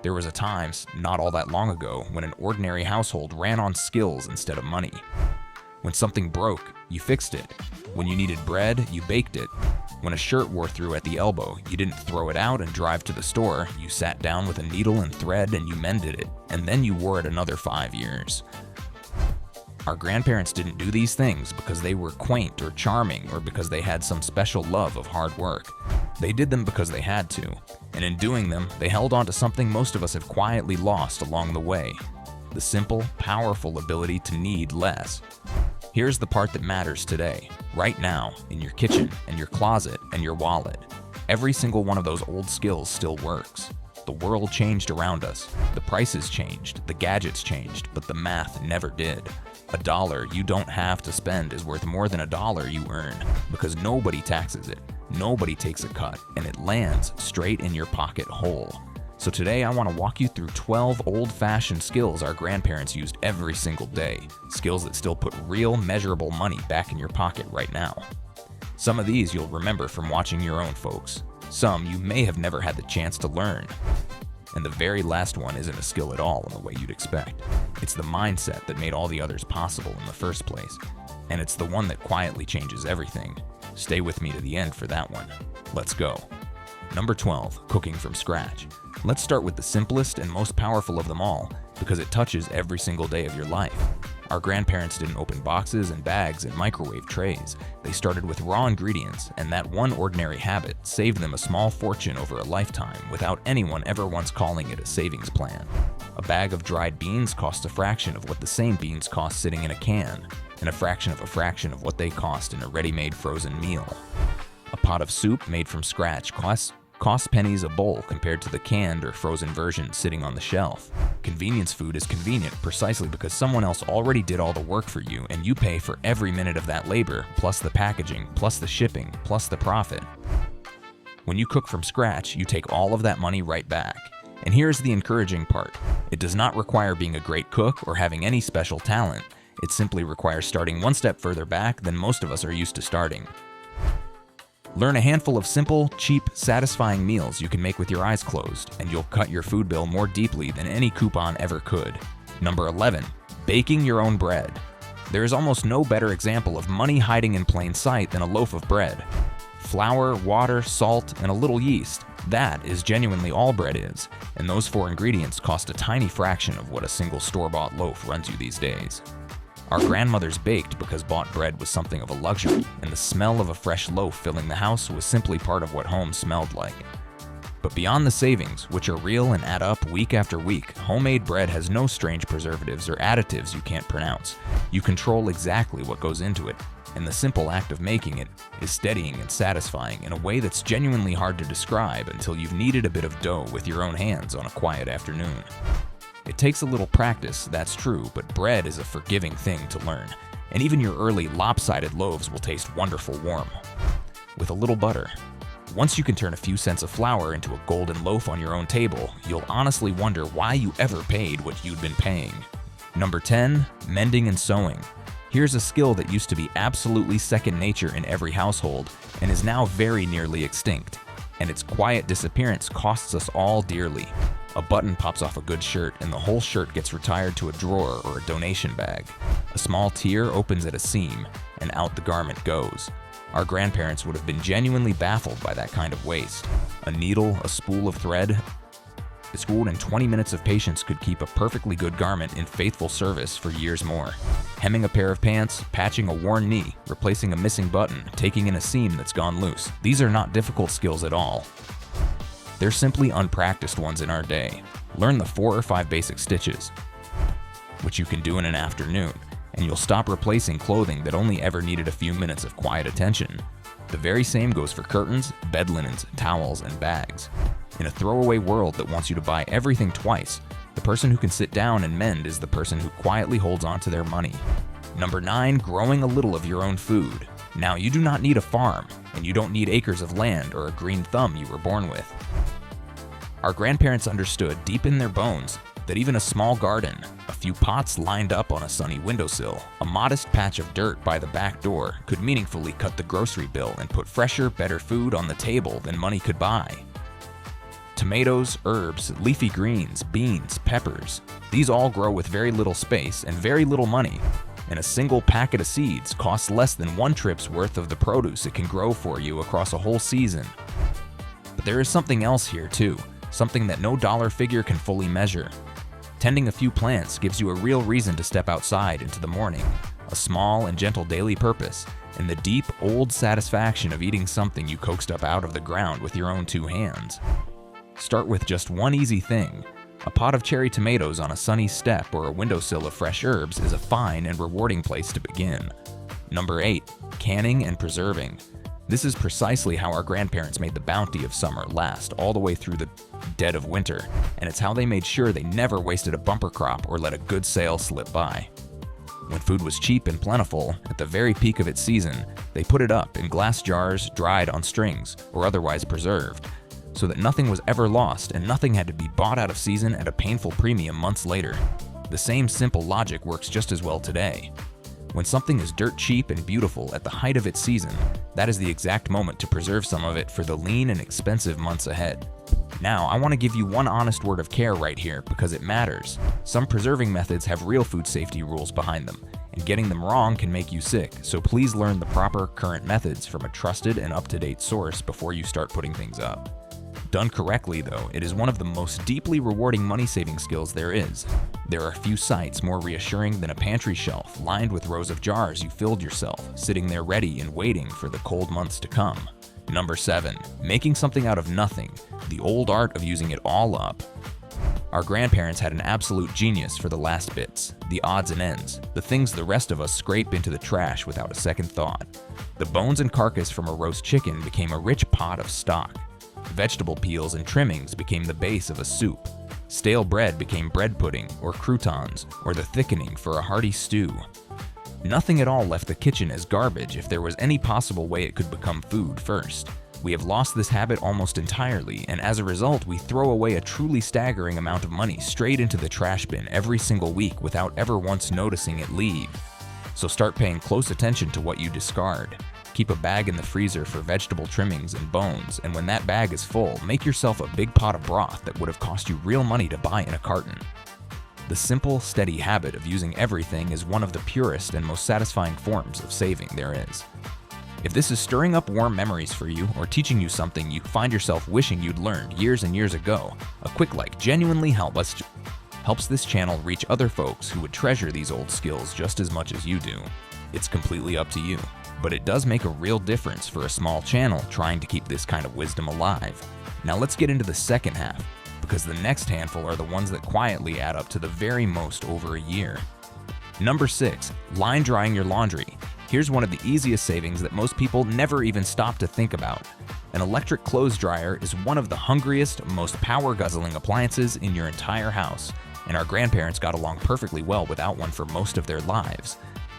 There was a time, not all that long ago, when an ordinary household ran on skills instead of money. When something broke, you fixed it. When you needed bread, you baked it. When a shirt wore through at the elbow, you didn't throw it out and drive to the store. You sat down with a needle and thread and you mended it, and then you wore it another 5 years. Our grandparents didn't do these things because they were quaint or charming or because they had some special love of hard work. They did them because they had to, and in doing them, they held on to something most of us have quietly lost along the way: the simple, powerful ability to need less. Here's the part that matters today, right now, in your kitchen and your closet and your wallet. Every single one of those old skills still works. The world changed around us, the prices changed, the gadgets changed, but the math never did. $1 you don't have to spend is worth more than $1 you earn, because nobody taxes it, nobody takes a cut, and it lands straight in your pocket whole. So today I want to walk you through 12 old-fashioned skills our grandparents used every single day, skills that still put real, measurable money back in your pocket right now. Some of these you'll remember from watching your own folks. Some you may have never had the chance to learn. And the very last one isn't a skill at all in the way you'd expect. It's the mindset that made all the others possible in the first place. And it's the one that quietly changes everything. Stay with me to the end for that one. Let's go. Number 12, cooking from scratch. Let's start with the simplest and most powerful of them all, because it touches every single day of your life. Our grandparents didn't open boxes and bags and microwave trays. They started with raw ingredients, and that one ordinary habit saved them a small fortune over a lifetime without anyone ever once calling it a savings plan. A bag of dried beans costs a fraction of what the same beans cost sitting in a can, and a fraction of what they cost in a ready-made frozen meal. A pot of soup made from scratch costs pennies a bowl compared to the canned or frozen version sitting on the shelf. Convenience food is convenient precisely because someone else already did all the work for you, and you pay for every minute of that labor, plus the packaging, plus the shipping, plus the profit. When you cook from scratch, you take all of that money right back. And here's the encouraging part. It does not require being a great cook or having any special talent. It simply requires starting one step further back than most of us are used to starting. Learn a handful of simple, cheap, satisfying meals you can make with your eyes closed, and you'll cut your food bill more deeply than any coupon ever could. Number 11, baking your own bread. There is almost no better example of money hiding in plain sight than a loaf of bread. Flour, water, salt, and a little yeast. That is genuinely all bread is, and those 4 ingredients cost a tiny fraction of what a single store-bought loaf runs you these days. Our grandmothers baked because bought bread was something of a luxury, and the smell of a fresh loaf filling the house was simply part of what home smelled like. But beyond the savings, which are real and add up week after week, homemade bread has no strange preservatives or additives you can't pronounce. You control exactly what goes into it, and the simple act of making it is steadying and satisfying in a way that's genuinely hard to describe until you've kneaded a bit of dough with your own hands on a quiet afternoon. It takes a little practice, that's true, but bread is a forgiving thing to learn, and even your early lopsided loaves will taste wonderful warm, with a little butter. Once you can turn a few cents of flour into a golden loaf on your own table, you'll honestly wonder why you ever paid what you'd been paying. Number 10, mending and sewing. Here's a skill that used to be absolutely second nature in every household and is now very nearly extinct, and its quiet disappearance costs us all dearly. A button pops off a good shirt and the whole shirt gets retired to a drawer or a donation bag. A small tear opens at a seam and out the garment goes. Our grandparents would have been genuinely baffled by that kind of waste. A needle, a spool of thread. A spool and 20 minutes of patience could keep a perfectly good garment in faithful service for years more. Hemming a pair of pants, patching a worn knee, replacing a missing button, taking in a seam that's gone loose. These are not difficult skills at all. They're simply unpracticed ones in our day. Learn the 4 or 5 basic stitches, which you can do in an afternoon, and you'll stop replacing clothing that only ever needed a few minutes of quiet attention. The very same goes for curtains, bed linens, towels, and bags. In a throwaway world that wants you to buy everything twice, the person who can sit down and mend is the person who quietly holds on to their money. Number 9, growing a little of your own food. Now, you do not need a farm, and you don't need acres of land or a green thumb you were born with. Our grandparents understood deep in their bones that even a small garden, a few pots lined up on a sunny windowsill, a modest patch of dirt by the back door could meaningfully cut the grocery bill and put fresher, better food on the table than money could buy. tomatoes, herbs, leafy greens, beans, peppers. These all grow with very little space and very little money. And a single packet of seeds costs less than one trip's worth of the produce it can grow for you across a whole season. But there is something else here too, something that no dollar figure can fully measure. Tending a few plants gives you a real reason to step outside into the morning, a small and gentle daily purpose, and the deep, old satisfaction of eating something you coaxed up out of the ground with your own two hands. Start with just one easy thing. A pot of cherry tomatoes on a sunny step or a windowsill of fresh herbs is a fine and rewarding place to begin. Number 8. Canning and preserving. This is precisely how our grandparents made the bounty of summer last all the way through the dead of winter, and it's how they made sure they never wasted a bumper crop or let a good sale slip by. When food was cheap and plentiful, at the very peak of its season, they put it up in glass jars dried on strings or otherwise preserved, so that nothing was ever lost and nothing had to be bought out of season at a painful premium months later. The same simple logic works just as well today. When something is dirt cheap and beautiful at the height of its season, that is the exact moment to preserve some of it for the lean and expensive months ahead. Now, I want to give you one honest word of care right here because it matters. Some preserving methods have real food safety rules behind them, and getting them wrong can make you sick, so please learn the proper, current methods from a trusted and up-to-date source before you start putting things up. Done correctly, though, it is one of the most deeply rewarding money-saving skills there is. There are few sights more reassuring than a pantry shelf lined with rows of jars you filled yourself, sitting there ready and waiting for the cold months to come. Number 7. Making something out of nothing, the old art of using it all up. Our grandparents had an absolute genius for the last bits, the odds and ends, the things the rest of us scrape into the trash without a second thought. The bones and carcass from a roast chicken became a rich pot of stock. Vegetable peels and trimmings became the base of a soup. Stale bread became bread pudding or croutons or the thickening for a hearty stew. Nothing at all left the kitchen as garbage if there was any possible way it could become food first. We have lost this habit almost entirely, and as a result, we throw away a truly staggering amount of money straight into the trash bin every single week without ever once noticing it leave. So start paying close attention to what you discard. Keep a bag in the freezer for vegetable trimmings and bones, and when that bag is full, make yourself a big pot of broth that would have cost you real money to buy in a carton. The simple, steady habit of using everything is one of the purest and most satisfying forms of saving there is. If this is stirring up warm memories for you or teaching you something you find yourself wishing you'd learned years and years ago, a quick like genuinely helps this channel reach other folks who would treasure these old skills just as much as you do. It's completely up to you, but it does make a real difference for a small channel trying to keep this kind of wisdom alive. Now let's get into the second half, because the next handful are the ones that quietly add up to the very most over a year. Number 6, line drying your laundry. Here's one of the easiest savings that most people never even stop to think about. An electric clothes dryer is one of the hungriest, most power-guzzling appliances in your entire house, and our grandparents got along perfectly well without one for most of their lives.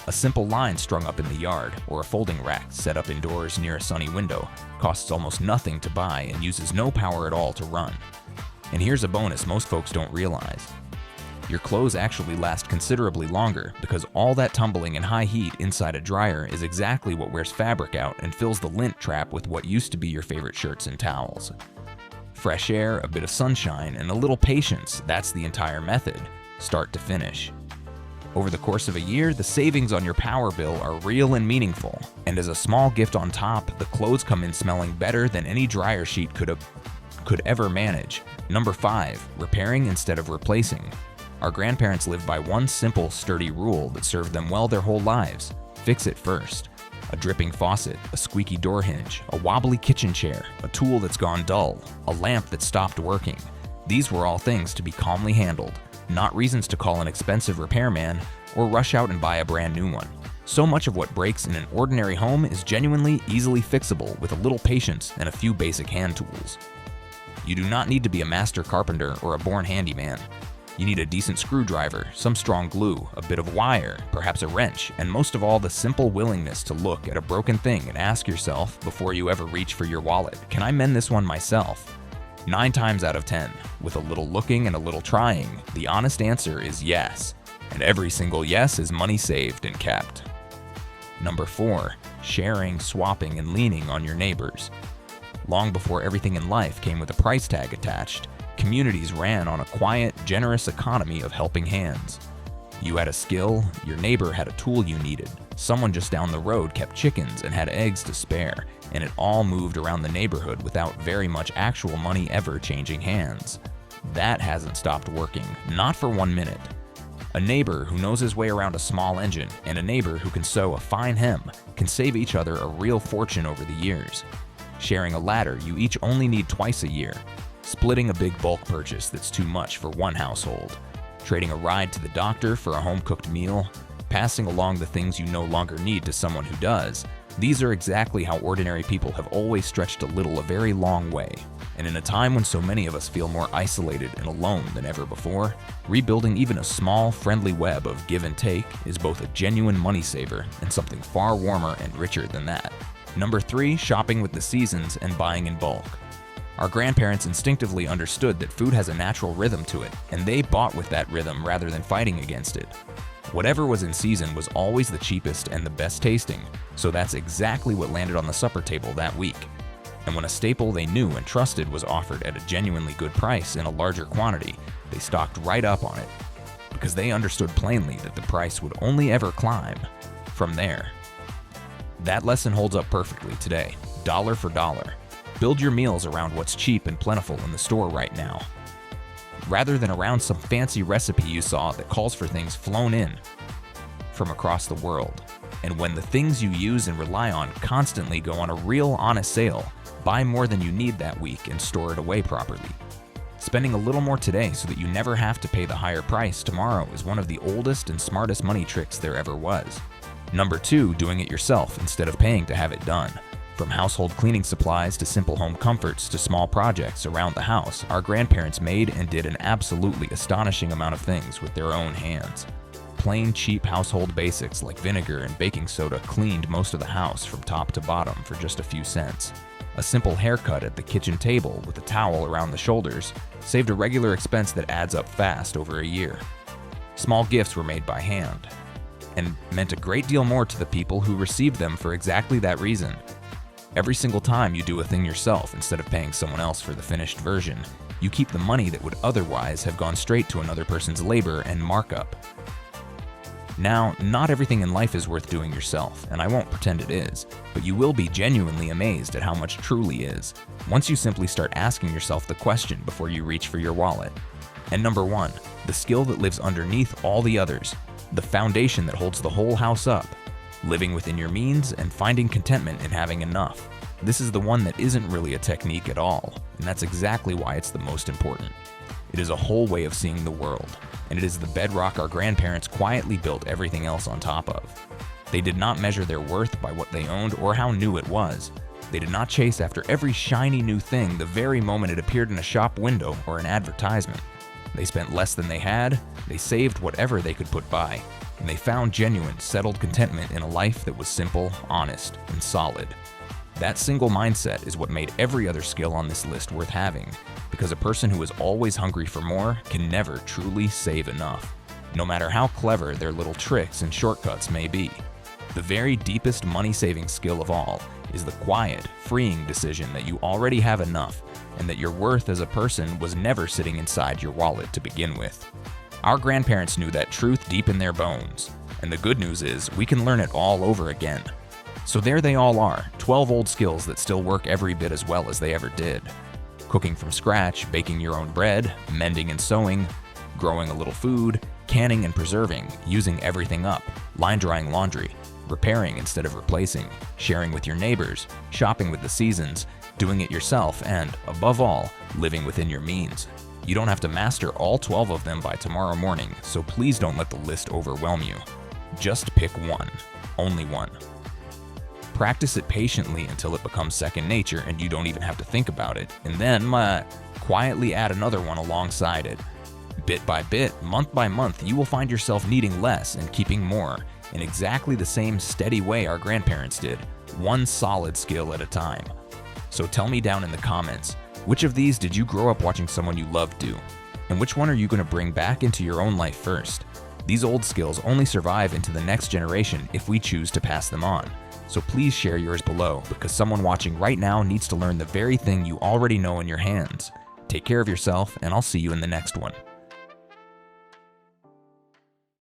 A simple line strung up in the yard, or a folding rack set up indoors near a sunny window, costs almost nothing to buy and uses no power at all to run. And here's a bonus most folks don't realize. Your clothes actually last considerably longer because all that tumbling and high heat inside a dryer is exactly what wears fabric out and fills the lint trap with what used to be your favorite shirts and towels. Fresh air, a bit of sunshine, and a little patience, that's the entire method, start to finish. Over the course of a year, the savings on your power bill are real and meaningful, and as a small gift on top, the clothes come in smelling better than any dryer sheet could ever manage. Number 5, repairing instead of replacing. Our grandparents lived by one simple, sturdy rule that served them well their whole lives. Fix it first. A dripping faucet, a squeaky door hinge, a wobbly kitchen chair, a tool that's gone dull, a lamp that stopped working. These were all things to be calmly handled, not reasons to call an expensive repairman or rush out and buy a brand new one. So much of what breaks in an ordinary home is genuinely easily fixable with a little patience and a few basic hand tools. You do not need to be a master carpenter or a born handyman. You need a decent screwdriver, some strong glue, a bit of wire, perhaps a wrench, and most of all the simple willingness to look at a broken thing and ask yourself before you ever reach for your wallet, can I mend this one myself? 9 times out of 10, with a little looking and a little trying, the honest answer is yes, and every single yes is money saved and kept. Number 4, sharing, swapping, and leaning on your neighbors. Long before everything in life came with a price tag attached, communities ran on a quiet, generous economy of helping hands. You had a skill, your neighbor had a tool you needed, someone just down the road kept chickens and had eggs to spare, and it all moved around the neighborhood without very much actual money ever changing hands. That hasn't stopped working, not for 1 minute. A neighbor who knows his way around a small engine and a neighbor who can sew a fine hem can save each other a real fortune over the years. Sharing a ladder you each only need twice a year. Splitting a big bulk purchase that's too much for one household. Trading a ride to the doctor for a home-cooked meal. Passing along the things you no longer need to someone who does. These are exactly how ordinary people have always stretched a little a very long way. And in a time when so many of us feel more isolated and alone than ever before, rebuilding even a small, friendly web of give and take is both a genuine money saver and something far warmer and richer than that. Number 3, shopping with the seasons and buying in bulk. Our grandparents instinctively understood that food has a natural rhythm to it, and they bought with that rhythm rather than fighting against it. Whatever was in season was always the cheapest and the best tasting, so that's exactly what landed on the supper table that week. And when a staple they knew and trusted was offered at a genuinely good price in a larger quantity, they stocked right up on it, because they understood plainly that the price would only ever climb from there. That lesson holds up perfectly today, dollar for dollar. Build your meals around what's cheap and plentiful in the store right now, rather than around some fancy recipe you saw that calls for things flown in from across the world. And when the things you use and rely on constantly go on a real honest sale, buy more than you need that week and store it away properly. Spending a little more today so that you never have to pay the higher price tomorrow is one of the oldest and smartest money tricks there ever was. Number 2, doing it yourself instead of paying to have it done. From household cleaning supplies to simple home comforts to small projects around the house, our grandparents made and did an absolutely astonishing amount of things with their own hands. Plain, cheap household basics like vinegar and baking soda cleaned most of the house from top to bottom for just a few cents. A simple haircut at the kitchen table with a towel around the shoulders saved a regular expense that adds up fast over a year. Small gifts were made by hand and meant a great deal more to the people who received them for exactly that reason. Every single time you do a thing yourself instead of paying someone else for the finished version, you keep the money that would otherwise have gone straight to another person's labor and markup. Now, not everything in life is worth doing yourself, and I won't pretend it is, but you will be genuinely amazed at how much truly is, once you simply start asking yourself the question before you reach for your wallet. And number 1, the skill that lives underneath all the others, the foundation that holds the whole house up. Living within your means and finding contentment in having enough. This is the one that isn't really a technique at all, and that's exactly why it's the most important. It is a whole way of seeing the world, and it is the bedrock our grandparents quietly built everything else on top of. They did not measure their worth by what they owned or how new it was. They did not chase after every shiny new thing the very moment it appeared in a shop window or an advertisement. They spent less than they had, they saved whatever they could put by, and they found genuine, settled contentment in a life that was simple, honest, and solid. That single mindset is what made every other skill on this list worth having, because a person who is always hungry for more can never truly save enough, no matter how clever their little tricks and shortcuts may be. The very deepest money-saving skill of all is the quiet, freeing decision that you already have enough, and that your worth as a person was never sitting inside your wallet to begin with. Our grandparents knew that truth deep in their bones, and the good news is we can learn it all over again. So there they all are, 12 old skills that still work every bit as well as they ever did. Cooking from scratch, baking your own bread, mending and sewing, growing a little food, canning and preserving, using everything up, line drying laundry, repairing instead of replacing, sharing with your neighbors, shopping with the seasons, doing it yourself, and, above all, living within your means. You don't have to master all 12 of them by tomorrow morning, so please don't let the list overwhelm you. Just pick one, only one. Practice it patiently until it becomes second nature and you don't even have to think about it, and then quietly add another one alongside it. Bit by bit, month by month, you will find yourself needing less and keeping more, in exactly the same steady way our grandparents did, one solid skill at a time. So tell me down in the comments, which of these did you grow up watching someone you loved do? And which one are you going to bring back into your own life first? These old skills only survive into the next generation if we choose to pass them on. So please share yours below, because someone watching right now needs to learn the very thing you already know in your hands. Take care of yourself, and I'll see you in the next one.